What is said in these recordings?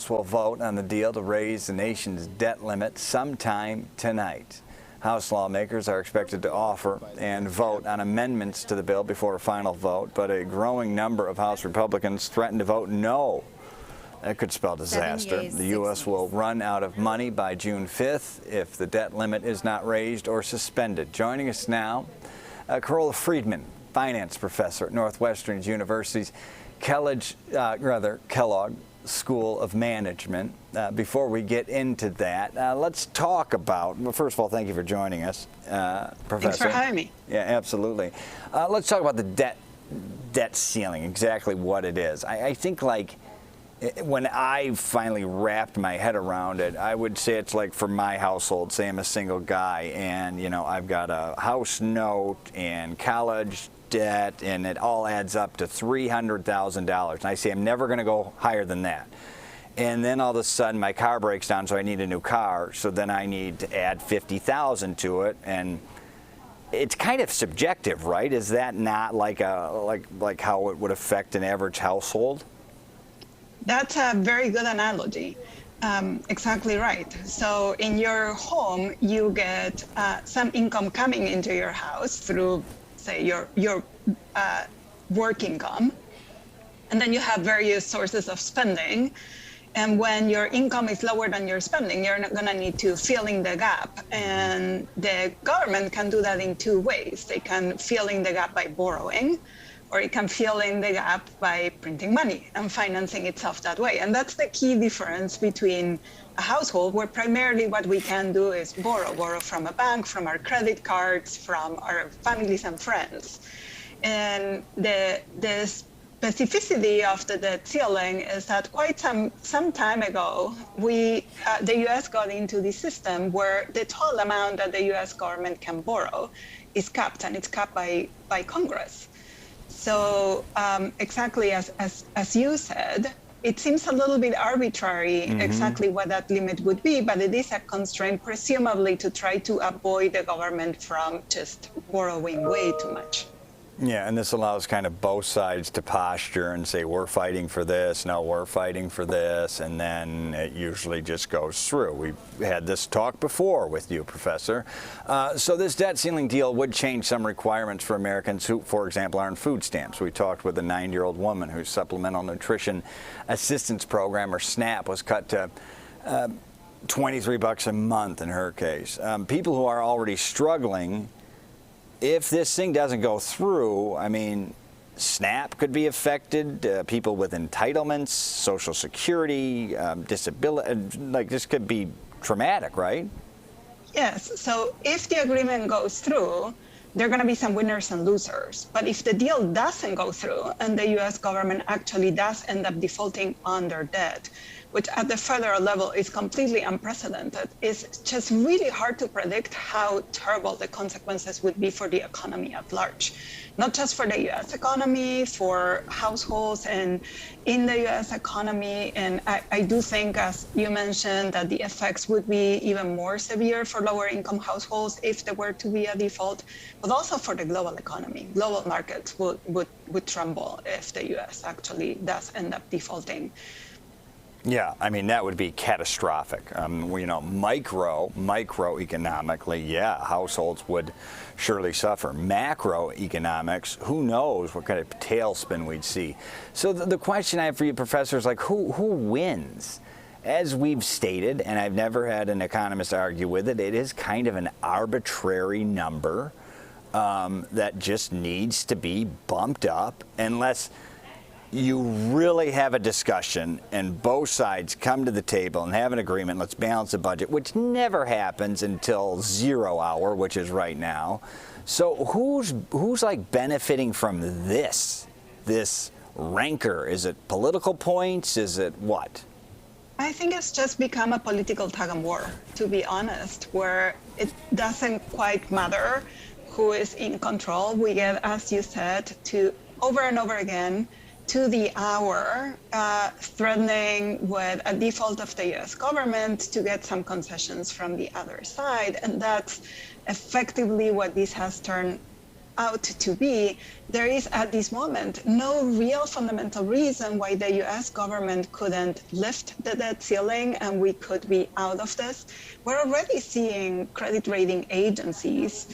Will vote on the deal to raise the nation's debt limit sometime tonight. House lawmakers are expected to offer and vote on amendments to the bill before a final vote, but a growing number of House Republicans threaten to vote no. That could spell disaster. The U.S. will run out of money by June 5th if the debt limit is not raised or suspended. Joining us now, Carola Frydman, finance professor at Northwestern University's Kellogg School of Management. Before we get into that, let's talk about, well, first of all, thank you for joining us, Professor. Thanks for having me. Yeah, absolutely. Let's talk about the debt ceiling, exactly what it is. I think, like, when I finally wrapped my head around it, I would say it's like for my household, say I'm a single guy and, you know, I've got a house note and college debt, and it all adds up to $300,000. And I say I'm never going to go higher than that. And then all of a sudden my car breaks down, so I need a new car. So then I need to add $50,000 to it, and it's kind of subjective, right? Is that not like like how it would affect an average household? That's a very good analogy. Exactly right. So in your home, you get some income coming into your house through, say, your work income, and then you have various sources of spending. And when your income is lower than your spending, you're not going to need to fill in the gap. And the government can do that in two ways. They can fill in the gap by borrowing, or it can fill in the gap by printing money and financing itself that way. And that's the key difference between a household, where primarily what we can do is borrow from a bank, from our credit cards, from our families and friends. And the specificity of the debt ceiling is that quite some time ago, the U.S. got into the system where the total amount that the U.S. government can borrow is capped, and it's capped by Congress. So exactly as you said, it seems a little bit arbitrary exactly what that limit would be, but it is a constraint, presumably to try to avoid the government from just borrowing way too much. Yeah, and this allows kind of both sides to posture and say, we're fighting for this, no, we're fighting for this, and then it usually just goes through. We've had this talk before with you, Professor. So this debt ceiling deal would change some requirements for Americans who, for example, are on food stamps. We talked with a 9-year-old woman whose Supplemental Nutrition Assistance Program, or SNAP, was cut to $23 a month in her case. People who are already struggling, if this thing doesn't go through, I mean, SNAP could be affected, people with entitlements, Social Security, disability, like this could be traumatic, right? Yes, so if the agreement goes through, there are going to be some winners and losers. But if the deal doesn't go through and the U.S. government actually does end up defaulting on their debt, which at the federal level is completely unprecedented, it's just really hard to predict how terrible the consequences would be for the economy at large. Not just for the U.S. economy, for households and in the U.S. economy. And I do think, as you mentioned, that the effects would be even more severe for lower income households if there were to be a default, but also for the global economy. Global markets would tremble if the U.S. actually does end up defaulting. Yeah, I mean, that would be catastrophic. You know, microeconomically, yeah, households would surely suffer. Macroeconomics, who knows what kind of tailspin we'd see. So the question I have for you, Professor, is like, who wins? As we've stated, and I've never had an economist argue with it, it is kind of an arbitrary number that just needs to be bumped up unless you really have a discussion and both sides come to the table and have an agreement, let's balance the budget, which never happens until 0 hour, which is right now. So who's like benefiting from this rancor? Is it political points? Is it what? I think it's just become a political tug and war, to be honest, where it doesn't quite matter who is in control. We get, as you said, to over and over again, to the hour, threatening with a default of the U.S. government to get some concessions from the other side. And that's effectively what this has turned out to be, there is at this moment no real fundamental reason why the US government couldn't lift the debt ceiling and we could be out of this. We're already seeing credit rating agencies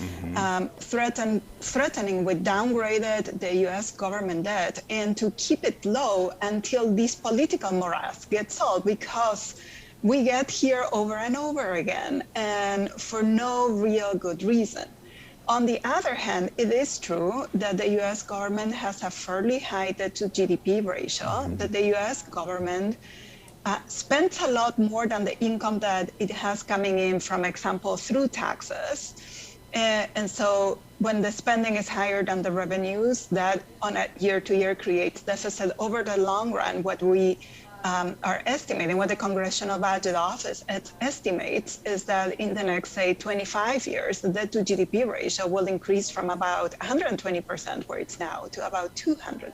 threatening with downgraded the US government debt and to keep it low until this political morass gets solved, because we get here over and over again and for no real good reason. On the other hand, it is true that the US government has a fairly high debt to GDP ratio, that the US government spends a lot more than the income that it has coming in, from example, through taxes. And so when the spending is higher than the revenues, that on a year-to-year creates deficit. Over the long run, what we are estimating, what the Congressional Budget Office estimates, is that in the next, say, 25 years, the debt to GDP ratio will increase from about 120%, where it's now, to about 200%.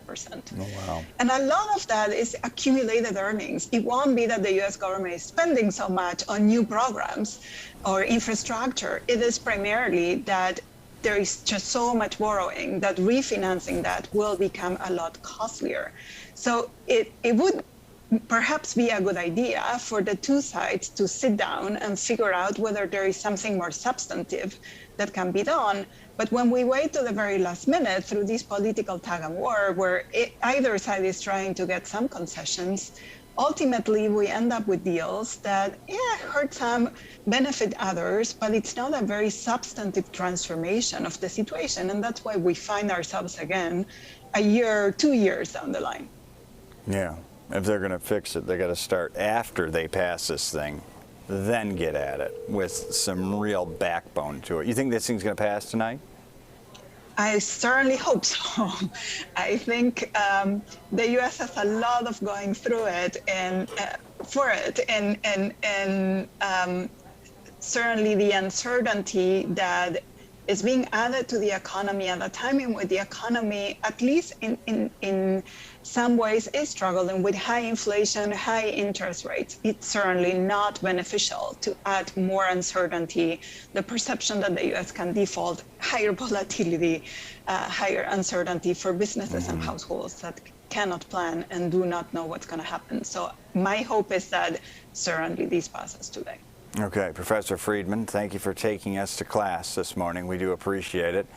Oh, wow. And a lot of that is accumulated earnings. It won't be that the US government is spending so much on new programs or infrastructure. It is primarily that there is just so much borrowing that refinancing that will become a lot costlier. So it would perhaps be a good idea for the two sides to sit down and figure out whether there is something more substantive that can be done. But when we wait to the very last minute through this political tug and war, where either side is trying to get some concessions, ultimately we end up with deals that, hurt some, benefit others, but it's not a very substantive transformation of the situation. And that's why we find ourselves again a year, 2 years down the line. Yeah. If they're going to fix it, they got to start after they pass this thing, then get at it with some real backbone to it. You think this thing's going to pass tonight? I certainly hope so. I think the U.S. has a lot of going through it and for it, and certainly the uncertainty that is being added to the economy at a time in which the economy, at least in some ways, is struggling with high inflation, high interest rates. It's certainly not beneficial to add more uncertainty, the perception that the U.S. can default, higher volatility, higher uncertainty for businesses and households that cannot plan and do not know what's going to happen. So my hope is that certainly this passes today. Okay, Professor Frydman, thank you for taking us to class this morning. We do appreciate it.